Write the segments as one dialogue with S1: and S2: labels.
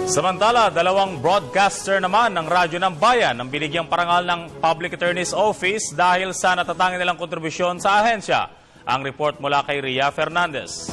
S1: Samantala, dalawang broadcaster naman ng Radyo ng Bayan ang binigyang parangal ng Public Attorney's Office dahil sa natatanging nilang kontribusyon sa ahensya. Ang report mula kay Ria Fernandez.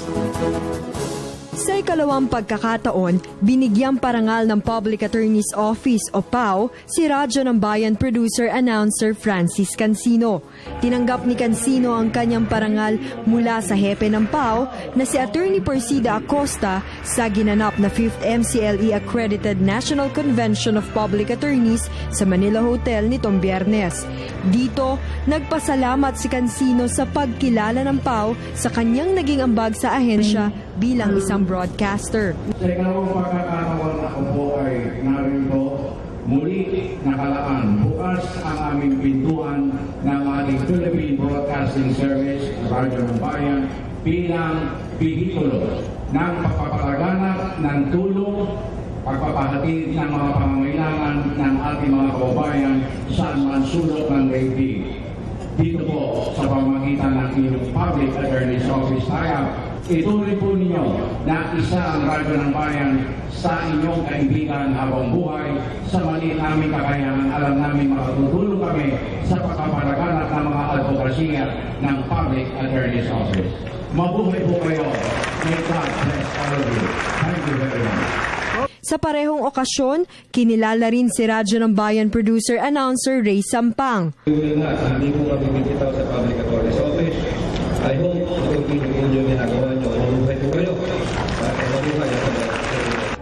S2: Sa ikalawang pagkakataon, binigyang parangal ng Public Attorney's Office o PAO si Radyo ng Bayan producer-announcer Francis Cancino. Tinanggap ni Cancino ang kanyang parangal mula sa hepe ng PAO na si Attorney Persida Acosta sa ginanap na 5th MCLE Accredited National Convention of Public Attorneys sa Manila Hotel nitong Biyernes. Dito, nagpasalamat si Cancino sa pagkilala ng PAO sa kanyang naging ambag sa ahensya bilang isang broadcaster.
S3: Sa ikalawang pagkakataon ako po ay narito muli nakalaan. Bukas ang aming pintuan ng ating Philippine Broadcasting Service, Radyo ng Bayan, bilang bihikulo ng pagpapalaganap ng tulong, pagpapahatid ng mga pangangailangan ng ating mga kababayan saan man sulok ng daigdig. Dito po sa pamamagitan ng inyong Public Attorney's Office tie-up, ituloy po ninyo na isa ang Radyo ng Bayan sa inyong kaibigan habang buhay. Sa maliit naming kakayanan, alam namin makatutulong kami sa pagpapalaganap ng mga advokasya ng Public Attorney's Office. Mabuhay po kayo. May God bless all of you. Thank you very much.
S2: Sa parehong okasyon, kinilala rin si Radyo ng Bayan producer-announcer Ray Sampang.
S4: Hindi po kami bibitaw sa Public Attorney's Office. I hope continue po yung ginagawa nyo. Mabuhay po kayo.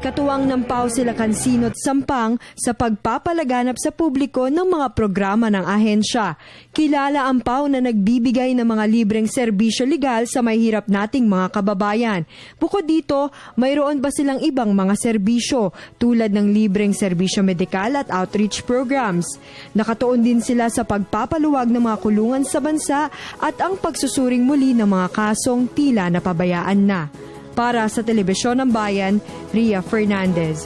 S2: Katuwang ng PAO sila Cancino at Sampang sa pagpapalaganap sa publiko ng mga programa ng ahensya. Kilala ang PAO na nagbibigay ng mga libreng serbisyo legal sa mahihirap nating mga kababayan. Bukod dito, mayroon ba silang ibang mga serbisyo tulad ng libreng serbisyo medikal at outreach programs. Nakatuon din sila sa pagpapaluwag ng mga kulungan sa bansa at ang pagsusuring muli ng mga kasong tila napabayaan na. Para sa Telebisyon ng Bayan, Ria Fernandez.